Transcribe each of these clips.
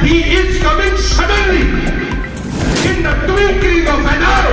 He is coming suddenly in the twinkling of an eye।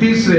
3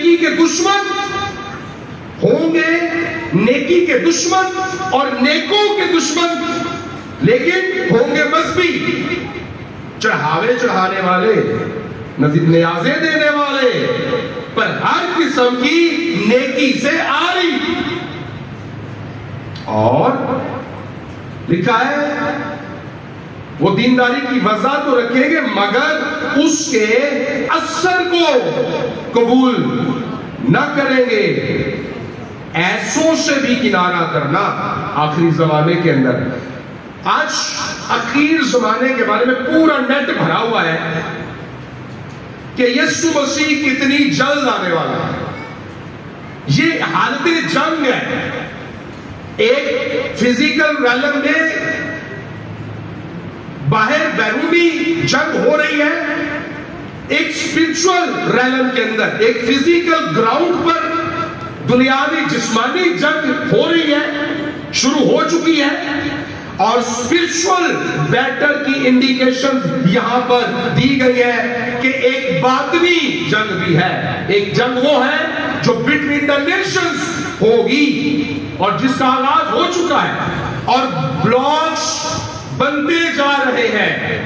نیکی کے دشمن ہوں گے، نیکی کے دشمن اور نیکوں کے دشمن، لیکن ہوں گے مذہبی، چڑھاوے چڑھانے والے، نیازیں دینے والے، پر ہر قسم کی نیکی سے آری۔ اور لکھا ہے وہ دینداری کی وضع تو رکھیں گے مگر اس کے اثر کو قبول نہ کریں گے۔ ایسوں سے بھی کنارہ کرنا آخری زمانے کے اندر۔ آج اخیر زمانے کے بارے میں پورا نیٹ بھرا ہوا ہے کہ یسوع مسیح کتنی جلد آنے والا ہے۔ یہ حالت جنگ ہے، ایک فزیکل ریلم میں باہر بیرونی جنگ ہو رہی ہے، ایک اسپرچل ریلم کے اندر ایک فزیکل گراؤنڈ پر دنیاوی جسمانی جنگ ہو رہی ہے، شروع ہو چکی ہے، اور اسپرچل بیٹل کی انڈیکیشن یہاں پر دی گئی ہے کہ ایک باطنی جنگ بھی ہے۔ ایک جنگ وہ ہے جو بٹوین دی نیشنز ہوگی اور جس کا آغاز ہو چکا ہے، اور بلاکس بنتے جا رہے ہیں،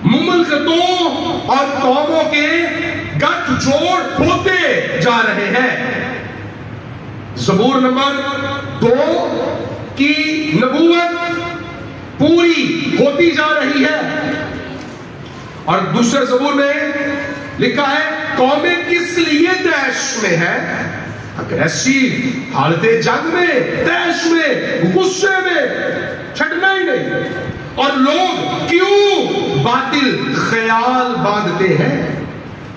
مملکتوں اور قوموں کے گٹھ جوڑ ہوتے جا رہے ہیں۔ زبور نمبر 2 کی نبوت پوری ہوتی جا رہی ہے، اور دوسرے زبور میں لکھا ہے قومیں کس لیے طیش میں ہے؟ اگریسیو حالت جنگ میں، طیش میں، غصے میں، چھٹنا ہی نہیں۔ اور لوگ کیوں باطل خیال باندھتے ہیں؟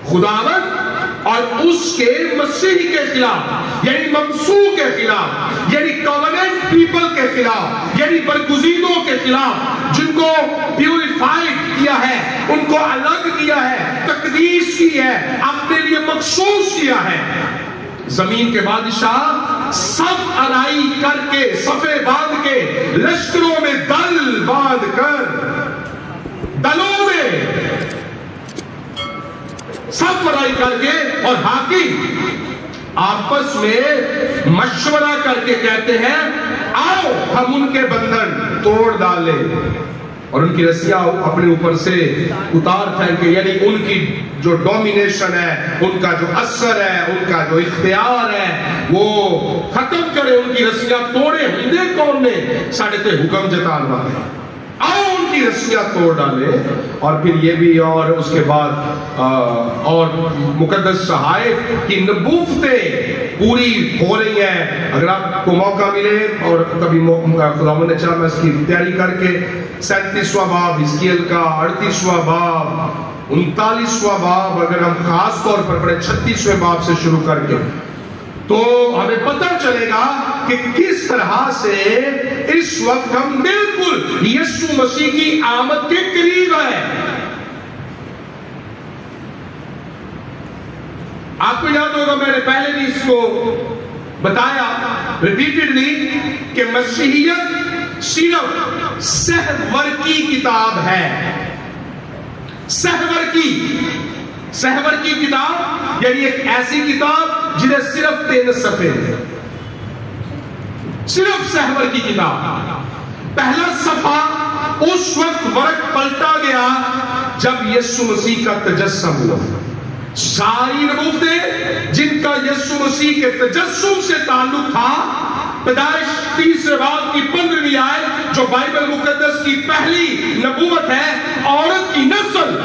خداوند اور اس کے مسیح کے خلاف، یعنی ممسوح کے خلاف، یعنی کووننٹ پیپل کے خلاف، یعنی برگزیدوں کے خلاف، جن کو پیوریفائیڈ کیا ہے، ان کو الگ کیا ہے، تقدیس کی ہے، اپنے لیے مخصوص کیا ہے۔ زمین کے بادشاہ سب ارائی کر کے، صفے باندھ کے، لشکروں میں دل باندھ کر، دلوں میں سب لڑائی کر کے، اور حاکم آپس میں مشورہ کر کے کہتے ہیں آؤ ہم ان کے بندھن توڑ ڈالیں اور ان کی رسیاں اپنے اوپر سے اتار پھینکے، یعنی ان کی جو ڈومینیشن ہے، ان کا جو اثر ہے، ان کا جو اختیار ہے، وہ ختم کرے، ان کی رسیاں توڑے۔ ہندے کون نے ساڑھے تے حکم جتانا ہے، آؤ ان کی رسیاں توڑ ڈالے۔ اور پھر یہ بھی، اور اس کے بعد اور مقدس صحائف کی نبوتیں پوری ہو رہی ہیں۔ اگر آپ کو موقع ملے اور کبھی خداوند نے چاہا میں اس کی تیاری کر کے 37واں باب حزقیل کا، 38واں باب، 39واں باب، اگر ہم خاص طور پر پڑھیں 36ویں باب سے شروع کر کے، تو ہمیں پتہ چلے گا کہ کس طرح سے اس وقت ہم بالکل یسوع مسیح کی آمد کے قریب ہیں۔ آپ کو یاد ہوگا میں نے پہلے بھی اس کو بتایا ریپیٹڈلی کہ مسیحیت صرف سحور کی کتاب ہے۔ سحور کی کتاب یعنی ایک ایسی کتاب جنہیں صرف 3 صفحے ہیں، صرف سحور کی کتاب۔ پہلا صفحہ اس وقت ورق پلٹا گیا جب یسوع مسیح کا تجسم ہوا۔ ساری نبوتیں جن کا یسوع مسیح کے تجسم سے تعلق تھا، پیدائش 30 باب کی 15ویں آیت جو بائبل مقدس کی پہلی نبوت ہے، عورت کی نسل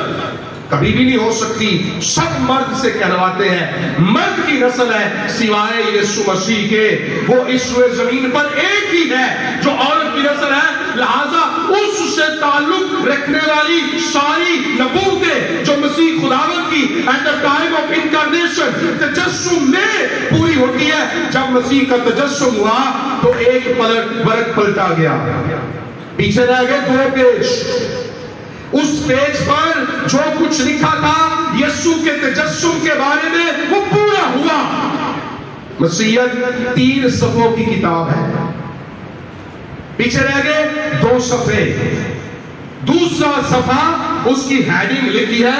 کبھی بھی نہیں ہو سکتی، سب مرد سے کہلواتے ہیں، مرد کی نسل ہے سوائے یسوع مسیح کے، وہ اس روئے زمین پر ایک ہی ہے جو عورت کی نسل ہے، لہذا اس سے تعلق رکھنے والی ساری نبوتیں جو مسیح خداوند کی at the time of incarnation تجسم میں پوری ہوتی ہے۔ جب مسیح کا تجسم ہوا تو ایک ورق پلٹا گیا، پیچھے رہ گئے 2 پیج۔ اس پیج پر جو کچھ لکھا تھا یسوع کے تجسم کے بارے میں وہ پورا ہوا۔ مسیحیت 3 صفحوں کی کتاب ہے، پیچھے رہ گئے 2 صفحے۔ دوسرا صفحہ اس کی ہیڈنگ لکھی ہے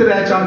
3-4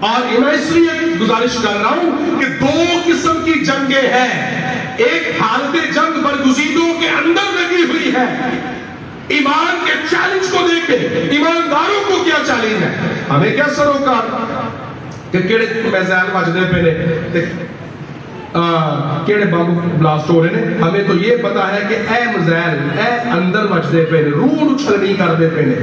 اور میں اس لیے گزارش کر رہا ہوں کہ دو قسم کی جنگیں ہیں. ایک حالت جنگ برگزیدوں کے اندر لگی ہوئی ہے. ایمان کے چیلنج کو دیکھیں, ایمانداروں کو کیا چیلنج ہے. ہمیں کیا سروکار کہ کیڑے میزائل بجدے پہ نے, کیڑے بم بلاسٹ ہو رہے ہیں. ہمیں تو یہ پتا ہے کہ اے میزائل اے اندر بجدے پہ نے, روح اچھلنی کردے پہ نے,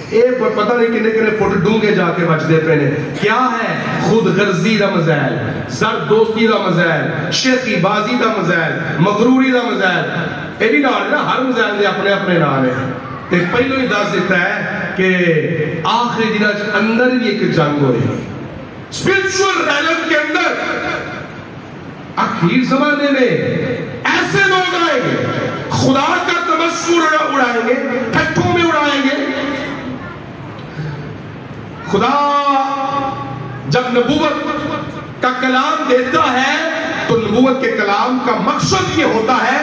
اے پتہ نہیں کنے کنے فٹ ڈونگے جا کے بجدے پہ نے. کیا ہے؟ خود غرضی دا میزائل, زر دوستی دا میزائل, شیخی بازی دا میزائل, مغروری دا میزائل. اے بھی نال نا, ہر میزائل دے اپنے اپنے نال ہیں. تے پہلو ہی دس دیتا ہے کہ آخری دنوں اندر بھی ایک جنگ ہوئی, اسپرچول ریلم کے اندر. آخری زمانے میں ایسے لوگ آئیں گے, خدا کا تمسخر اڑائیں گے, ٹھٹھوں میں اڑائیں گے. خدا جب نبوت کا کلام دیتا ہے تو نبوت کے کلام کا مقصد یہ ہوتا ہے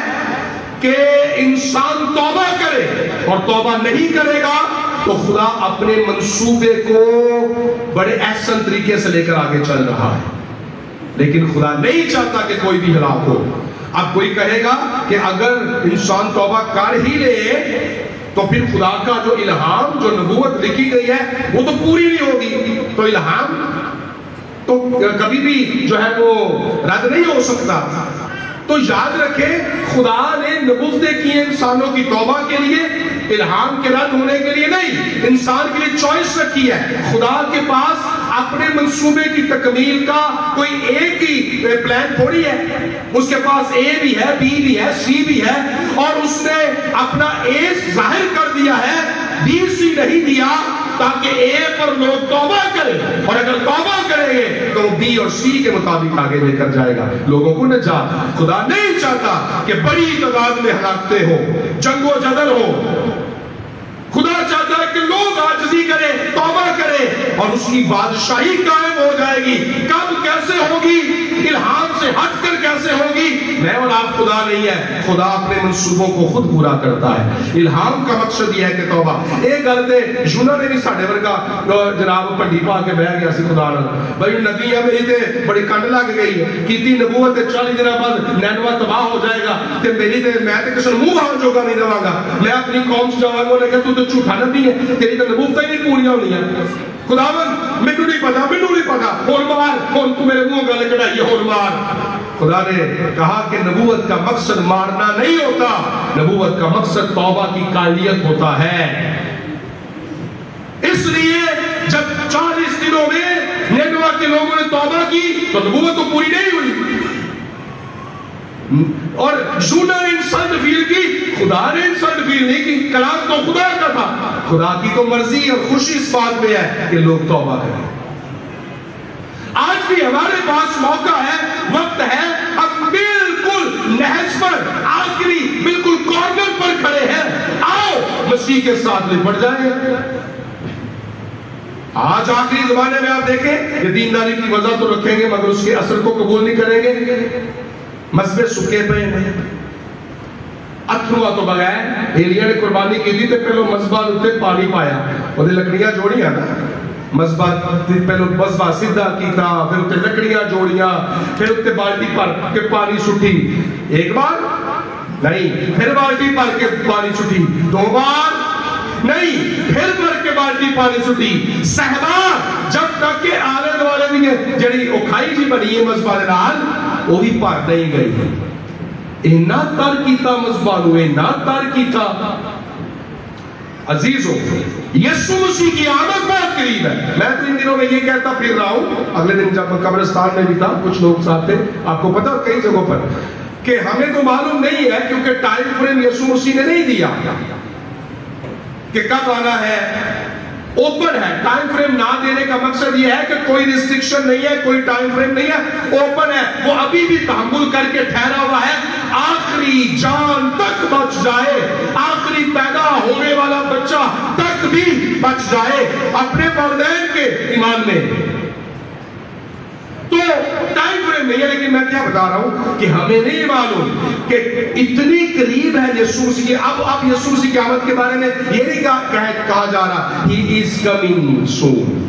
کہ انسان توبہ کرے, اور توبہ نہیں کرے گا تو خدا اپنے منصوبے کو بڑے احسن طریقے سے لے کر آگے چل رہا ہے. لیکن خدا نہیں چاہتا کہ کوئی بھی ہلاک ہو. اب کوئی کہے گا کہ اگر انسان توبہ کر ہی لے تو پھر خدا کا جو الہام, جو نبوت لکھی گئی ہے وہ تو پوری نہیں ہوگی. تو الہام تو کبھی بھی جو ہے وہ رد نہیں ہو سکتا. تو یاد رکھیں, خدا نے نبوتیں کی انسانوں کی توبہ کے لیے, الہام کے رد ہونے کے لیے نہیں. انسان کے لیے چوائس رکھی ہے. خدا کے پاس اپنے منصوبے کی تکمیل کا کوئی ایک ہی پلان تھوڑی ہے. اس کے پاس اے بھی ہے, بی بھی ہے, سی بھی ہے, اور اس نے اپنا اے ظاہر کر دیا ہے, بی سی نہیں دیا تاکہ اے پر لوگ توبہ کریں, اور اگر توبہ کریں گے تو بی اور سی کے مطابق آگے لے کر جائے گا لوگوں کو نجات. خدا نہیں چاہتا کہ بڑی تعداد میں ہلاکتیں ہو, جنگ و جدل ہو. خدا چاہتا ہے کہ لوگ عاجزی کریں, توبہ کریں, اور اس کی بادشاہی قائم ہو جائے گی. کب کیسے ہوگی, الہام سے ہٹ کر کیسے ہوگی؟ میں اور آپ خدا نہیں ہے. خدا اپنے منصوبوں کو خود پورا کرتا ہے. الہام کا مقصد یہ ہے کہ توبہ. ایک گل تے یونا نے بھی ساڈے ورگا جناب پنڈی پا کے بہ گیا سی خدا نال, بھائی نبی ہے میری تے بڑی کنڈ لگ گئی کیتی نبوت 40 دن بعد نینوا تباہ ہو جائے گا تے میری تے میں تے کسے منہ بھان جوگا نہیں دواں گا. میں اپنی قوم سے جاواں گا, نے کہ تو جھوٹا نبی ہے, تیری تو نبوتیں ہی نہیں پوریاں ہونی ہیں. خداوند مینوں نہیں پتا ہور مار, ہن تو میرے منہ گل کڑائی ہور مار. خدا نے کہا کہ نبوت کا مقصد مارنا نہیں ہوتا, نبوت کا مقصد توبہ کی قابلیت ہوتا ہے. اس لیے جب 40 دنوں میں نینوا کے لوگوں نے توبہ کی تو نبوت تو پوری نہیں ہوئی, اور یونا نے انسان تفیل کی, خدا نے انسان تفیل نہیں کی. کلام تو خدا کا تھا. خدا کی تو مرضی اور خوشی اس بات میں ہے کہ لوگ توبہ کریں. آج بھی ہمارے پاس موقع ہے, وقت ہے, ہم بالکل نہج پر, آخری بالکل کارنر پر کھڑے ہیں. آؤ مسیح کے ساتھ لپٹ جائیں. آج آخری زمانے میں آپ دیکھیں یہ دینداری کی وجہ تو رکھیں گے مگر اس کے اثر کو قبول نہیں کریں گے. مذہب سکے پہ ہیں, اتھروا تو بغیر ایلیاں نے قربانی کی تھی تے پہلو مذبح تے پانی پایا, وہ لکڑیاں جوڑیاں نا, مذبح پہلو مذبح سیدھا کیتا, پھر اتنے لکڑیاں جوڑیاں, پھر اتنے بالٹی بھر کے پانی سٹی, ایک بار نہیں, پھر بالٹی بھر کے پانی سٹی, 2 بار نہیں, پھر بھر کے بالٹی پانی سٹی. صحبا جب تک کہ آلے دوالے بھی جڑی اوکھائی جی بنی ہے مذبح دے نال وہی بھر نہیں گئی. اینا تر کیتا مذبح نو, اینا تر کیتا. عزیزو یسوع مسیح کی آمد بہت قریب ہے. میں تو ان دنوں میں یہ کہتا پھر رہا ہوں, اگلے دن جب قبرستان میں بھی تھا کچھ لوگ ساتھ تھے, آپ کو پتا کئی جگہوں پر, کہ ہمیں تو معلوم نہیں ہے کیونکہ ٹائم فریم یسوع مسیح نے نہیں دیا کہ کب آنا ہے. اوپن ہے, ٹائم فریم نہ دینے کا مقصد یہ ہے کہ کوئی ریسٹرکشن نہیں ہے, کوئی ٹائم فریم نہیں ہے, اوپن ہے. وہ ابھی بھی تحمل کر کے ٹھہرا ہوا ہے, آخری جان تک بچ جائے, آخری پیدا ہونے والا بچہ تک بھی بچ جائے اپنے والدین کے ایمان میں. تو ٹائم فریم نہیں ہے, لیکن میں کیا بتا رہا ہوں کہ ہمیں نہیں معلوم کہ اتنی قریب ہے یسوع مسیح کی. اب یسوع مسیح کی آمد کے بارے میں یہ نہیں کہا جا رہا he is coming soon.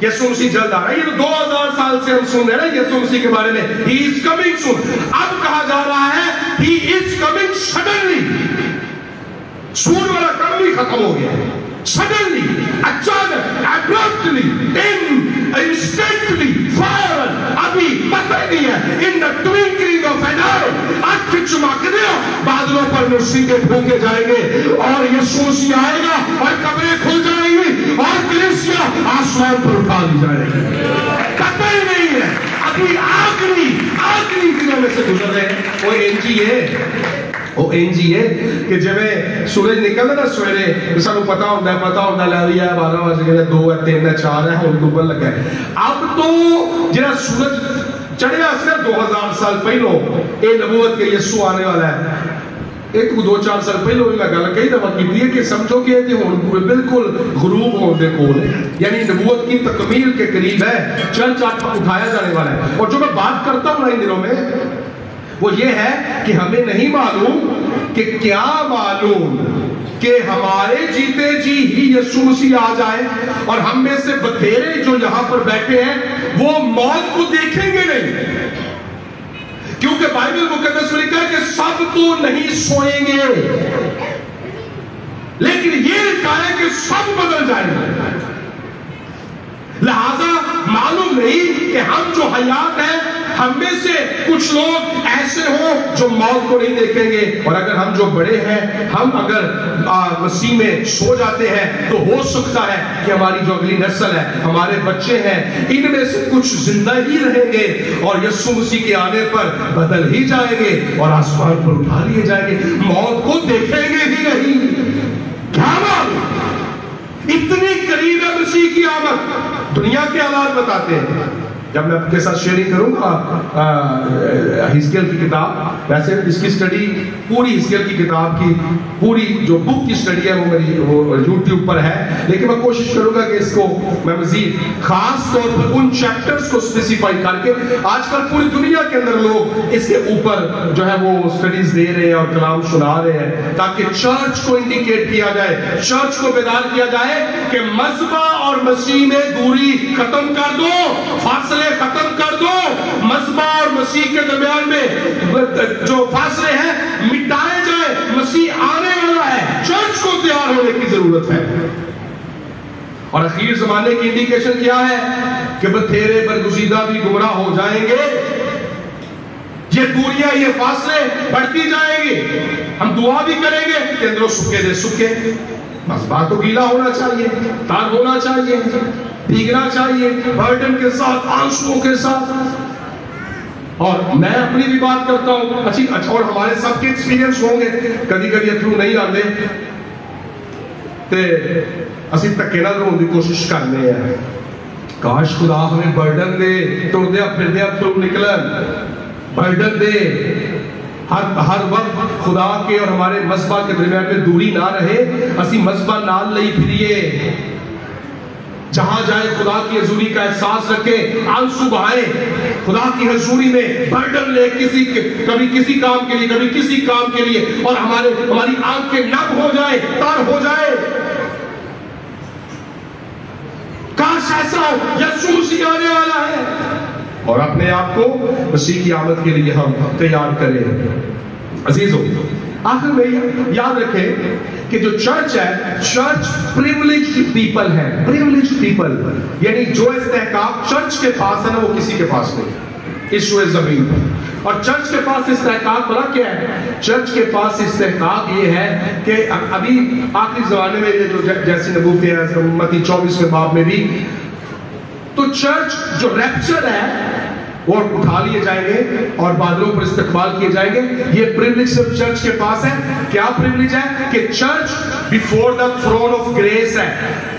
یسوع مسیح جلد آ رہا ہے. یہ تو 2000 سال سے ہم سن رہے ہیں نا یسوع مسیح کے بارے میں, he is coming soon. اب کہا جا رہا ہے he is coming suddenly. سون والا کام بھی ختم ہو گیا. suddenly, اچانک, abruptly, instantly, fire. ابھی پتہ نہیں ہے. in the twinkling of an eye. آنکھ کی چمکتے بادلوں پر مسیح کے پھونکے جائیں گے اور یسوع مسیح آئے گا اور قبریں کھل جائیں گی اور کلیسیا آسمان پر اٹھا دی جائے گی. پتہ ہی نہیں ہے. ابھی آخری دنوں میں سے گزر رہے ہیں. وہ انجی ہے کہ جب سورج نکلتا نا سویرے سانو پتا ہوتا لے رہی ہے 12 بج گئے 2 ہے 3 ہے 4 ہے ہوں ڈوبن لگا ہے. اب تو جہاں سورج چڑھیا سر 2000 سال پہلو یہ نبوت کے یسوع آنے والا ہے. ایک 2-4 سال پہلو بھی میں گل کئی دفعہ کی ہے کہ سمجھو کہ بالکل غروب ہونے کو یعنی نبوت کی تکمیل کے قریب ہے. چرچ اٹھایا جانے والا ہے. اور جو میں بات کرتا ہوں ان دنوں میں وہ یہ ہے کہ ہمیں نہیں معلوم کہ کیا معلوم کہ ہمارے جیتے جی ہی یسوع مسیح آ جائے اور ہم میں سے بتھیرے جو یہاں پر بیٹھے ہیں وہ موت کو دیکھیں گے نہیں. کیونکہ بائبل مقدس میں لکھا ہے کہ سب تو نہیں سوئیں گے لیکن یہ لکھا ہے کہ سب بدل جائیں گے. لہذا معلوم نہیں کہ ہم جو حیات ہیں ہم میں سے کچھ لوگ ایسے ہوں جو موت کو نہیں دیکھیں گے. اور اگر ہم جو بڑے ہیں ہم اگر مسیح میں سو جاتے ہیں تو ہو سکتا ہے کہ ہماری جو اگلی نسل ہے ہمارے بچے ہیں ان میں سے کچھ زندہ ہی رہیں گے اور یسوع مسیح کے آنے پر بدل ہی جائیں گے اور آسمان پر اٹھا لیے جائیں گے. موت کو دیکھیں گے ہی نہیں. کیا معلوم اتنی قریب ہے مسیح کی آمد. دنیا کے حالات بتاتے ہیں. جب میں آپ کے ساتھ شیئرنگ کروں گا حزقیل کی کتاب, ویسے اس کی سٹڈی پوری حزقیل کی کتاب کی پوری جو بک کی سٹڈی ہے وہ میری یوٹیوب پر ہے, لیکن میں کوشش کروں گا کہ اس کو میں مزید خاص طور پر ان چیپٹرز کو اسپیسیفائی کر کے, آج کل پوری دنیا کے اندر لوگ اس کے اوپر جو ہے وہ سٹڈیز دے رہے ہیں اور کلام سنا رہے ہیں تاکہ چرچ کو انڈیکیٹ کیا جائے, چرچ کو بیدار کیا جائے کہ مذہبہ اور مسیح میں دوری ختم کر دو, فاصلے ختم کر دو. مذہبہ اور مسیح کے درمیان میں جو فاصلے ہیں مٹائے جائے. مسیح آنے والا ہے, چرچ کو تیار ہونے کی ضرورت ہے. اور اخیر زمانے کی انڈیکیشن کیا ہے کہ بتھیرے برگزیدہ بھی گمراہ ہو جائیں گے. یہ دوریاں یہ فاصلے بڑھتی جائیں گی. ہم دعا بھی کریں گے کہ اندروں سکے دے سکے, بس بات تو گیلا ہونا چاہیے, تار ہونا چاہیے, بھیگنا چاہیے برڈن کے ساتھ, آنسوؤں کے ساتھ. اور میں اپنی بھی بات کرتا ہوں اچھا اور ہمارے سب کے ایکسپیرینس ہوں گے. کبھی اتھرو نہیں آتے تے اسی تکے نہ رونے کی کوشش کرنے ہیں. کاش خدا ہمیں برڈن دے ٹردیا پھردیا تھرو نکلن, برڈن دے ہر وقت خدا کے اور ہمارے مذہبہ کے درمیان میں دوری نہ رہے. اسی مذہبہ نال لئی پھریے, جہاں جائے خدا کی حضوری کا احساس رکھے, آنسو بہائے خدا کی حضوری میں, برڈن لے کبھی کسی کام کے لیے کبھی کسی کام کے لیے, اور ہماری آنکھیں نم ہو جائے, تار ہو جائے. کاش ایسا ہو. یسوع مسیح آنے والا ہے اور اپنے آپ کو مسیح کی آمد کے لیے ہم تیار کریں. عزیزو, آخر میں یاد رکھیں کہ جو چرچ ہے, چرچ پریولیجڈ پیپل ہے. پریولیجڈ پیپل یعنی جو استحقاق چرچ کے پاس ہے نا وہ کسی کے پاس نہیں اس روئے زمین پر. اور چرچ کے پاس استحقاق بڑا کیا ہے؟ چرچ کے پاس استحقاق یہ ہے کہ ابھی آخری زمانے میں جو جیسی نبوتیں ہیں متی 24 باب میں بھی, تو چرچ جو ریپچر ہے وہ اٹھا لیے جائیں گے اور بادلوں پر استقبال کیے جائیں گے. یہ پریولیج صرف چرچ کے پاس ہے. کیا پریولیج ہے؟ کہ church before the throne of grace ہے,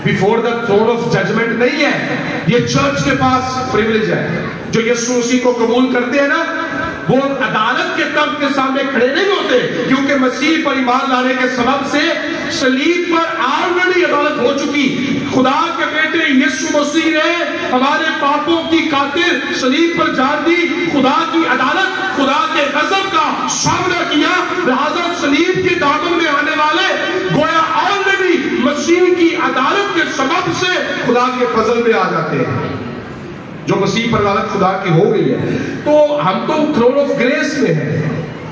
before the throne of judgment نہیں ہے. یہ چرچ کے پاس پریولیج ہے. جو یسوع مسیح کو قبول کرتے ہیں نا وہ عدالت کے تخت کے سامنے کھڑے نہیں ہوتے, کیونکہ مسیح پر ایمان لانے کے سبب سے صلیب پر آلریڈی عدالت ہو چکی. خدا کے بیٹے یسوع مسیح نے ہمارے پاپوں کی خاطر صلیب پر جان دی. خدا کی عدالت, خدا کے غضب کا سامنا کیا. لہذا صلیب کے دامن میں آنے والے گویا آلریڈی مسیح کی عدالت کے سبب سے خدا کے فضل میں آ جاتے ہیں، جو مسیح پر عدالت خدا کی ہو گئی ہے، تو ہم تو تھرون آف گریس میں ہیں۔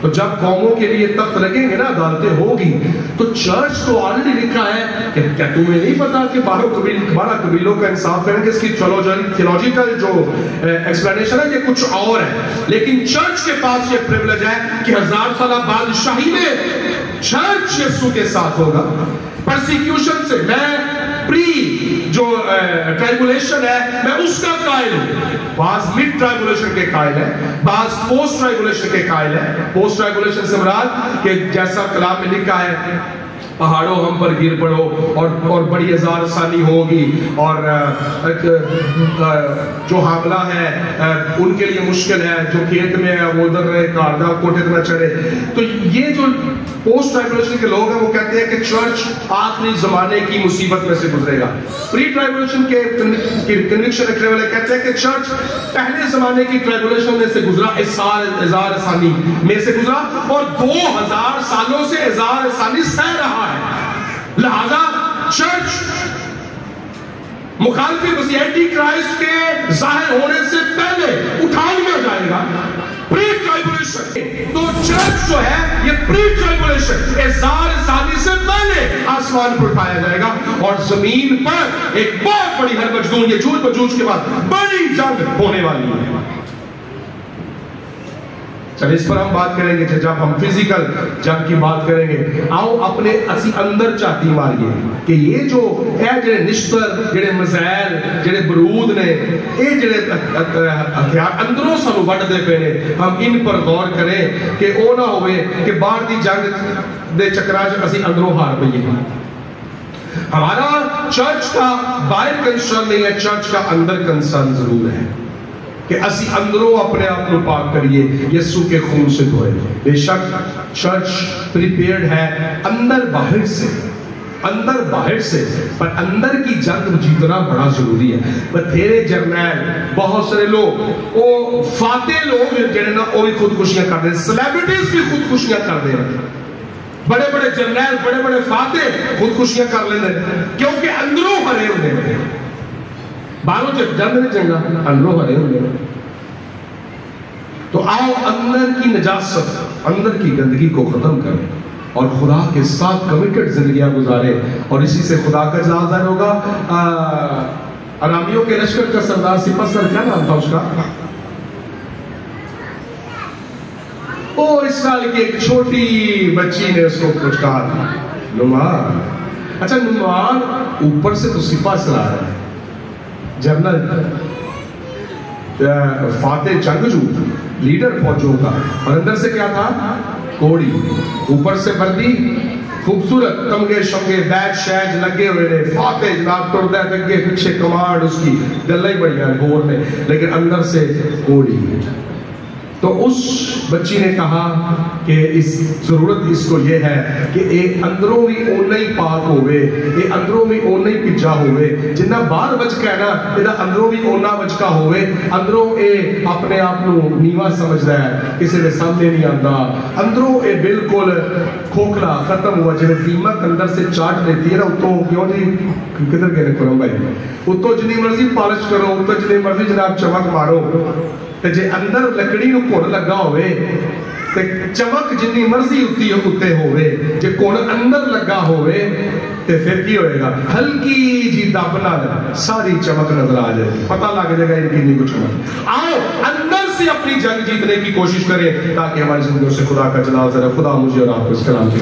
تو جب قوموں کے لیے تخت لگیں گے نا، عدالتیں ہوگی، تو چرچ تو آلریڈی لکھا ہے کہ کیا تمہیں نہیں پتا کہ 12 قبیلوں کا انصاف کریں گے؟ اس کی تھیولوجیکل جو ایکسپلینیشن ہے یہ کچھ اور ہے، لیکن چرچ کے پاس یہ پریویلیج ہے کہ 1000 سالہ بادشاہی میں چرچ یسوع کے ساتھ ہوگا۔ پرسیکیوشن سے میں پری جو ٹرائبولیشن ہے میں اس کا قائل ہوں، بعض مڈ ٹرائبولیشن کے قائل ہے، بعض پوسٹ ٹرائبولیشن کے قائل ہے۔ پوسٹ ٹرائبولیشن سے مراد کہ جیسا کلام میں لکھا ہے پہاڑوں ہم پر گر پڑو اور بڑی ہزار سالی ہوگی، اور جو حاملہ ہے ان کے لیے مشکل ہے، جو کھیت میں ہے وہ ادھر رہے، کاردہ کوٹے نہ چڑھے۔ تو یہ جو پوسٹ ٹرائبولیشن کے لوگ ہیں وہ کہتے ہیں کہ چرچ آخری زمانے کی مصیبت میں سے گزرے گا۔ پری ٹرائبولیشن کے کنوکشن رکھنے والے کہتے ہیں کہ چرچ پہلے زمانے کی ٹرائبولیشن میں سے گزرا، ہزار ثانی میں سے گزرا، اور 2000 سالوں سے ہزار ثانی سہ رہا ہے۔ لہذا چرچ مخالفی مسیح اینٹی کرائسٹ کے ظاہر ہونے سے پہلے اٹھا لیا جائے گا۔ پری ٹرائبولیشن تو چرچ جو ہے یہ پری ٹرائبولیشن 1000 سال سے پہلے آسمان پر اٹھایا جائے گا، اور زمین پر ایک بہت بڑی ہرمجدون، یجوج مجوج کے بعد بڑی جنگ ہونے والی ہے۔ چلے اس پر ہم بات کریں گے جب ہم فزیکل جنگ کی بات کریں گے۔ آؤ اپنے اسی اندر چاہتی ماریے کہ یہ جو ہے جڑے نشتر، جڑے مزائل، جڑے برود نے، یہ جڑے ہتھیار اندروں سانو وڈ دے پے نے، ہم ان پر غور کریں کہ او نہ ہوئے کہ باہر دی جنگ دے چکراں وچ اسی اندروں ہار پئیے۔ ہمارا چرچ کا باہر کنسرن نہیں ہے، چرچ کا اندر کنسرن ضرور ہے کہ اسی اندروں اپنے آپ کو پاک کریے یسوع کے خون سے دھوئے۔ بے شک چرچ پریپیئرڈ ہے اندر باہر سے، پر اندر کی جنگ جیتنا بڑا ضروری ہے۔ بتھیرے جرنیل، بہت سارے لوگ، وہ فاتح لوگ جنہیں نا وہ بھی خودکشیاں کر دیں، سیلیبریٹیز بھی خودکشیاں کر دیں، بڑے بڑے جرنیل، بڑے بڑے فاتح خودکشیاں کر لیں کیونکہ اندروں ہرے ہوتے ہیں۔ باہروں جب جنگ نہیں چنگا، اندروں ہرے ہوتے ہیں۔ تو آؤ اندر کی نجاست، اندر کی گندگی کو ختم کریں اور خدا کے ساتھ کمیٹڈ زندگیاں گزاریں، اور اسی سے خدا کا جلال ظاہر ہوگا۔ ارامیوں کے لشکر کا سردار سپہ سر کیا نام تھا اس کا؟ او اسرائیل کی ایک چھوٹی بچی نے اس کو کچھ کہا تھا، نعمان۔ اچھا نعمان اوپر سے تو سپہ سالار ہے، جنرل، فاتح جنگجو، لیڈر فوجوں کا، اور اندر سے کیا تھا؟ کوڑی۔ اوپر سے بردی خوبصورت، تمگے شمگے بیج شیج لگے ہوئے نے، فاتح جناب ٹردہ دگے پیچھے کمانڈ اس کی گلہ ہی بڑی ہے گور میں، لیکن اندر سے کوڑی۔ تو اس بچی نے کہا کہ اس ضرورت اس کو یہ ہے کہ ایک اندروں بھی اونا ہی پاک ہوئے، ایک اندروں بھی اونا ہی پجا ہوئے، جنہ باہر بچکا ہے نا ایدہ اندروں بھی اونا بچکا ہوئے، اندروں اے اپنے آپ نو نیوا سمجھ رہا ہے، کسی نے سامنے نہیں آندا، اندروں اے بالکل کھوکھلا ختم ہوا، جنہیں دیمک اندر سے چاٹ لیتی ہے نا، اتوں کیوں جی کدھر گئے کروں بھائی، اتوں جنہی مرضی پالش کرو، اتوں جنہی مرضی جناب چمک مارو، تے جے اندر لکڑی نو کھوڑ لگا ہوئے تے چمک جنی مرضی اتے ہوئے، جے کھوڑ اندر لگا ہوئے تے پھر کی ہوئے گا؟ ہلکی جی دب نال ساری چمک نظر آ جائے، پتہ لگ جائے گا ان کی نہیں کچھ چمک۔ آؤ اندر سے اپنی جنگ جیتنے کی کوشش کریں تاکہ ہماری زندگیوں سے خدا کا جلال ظاہر۔ خدا مجھے اور آپ کو اس کلام کے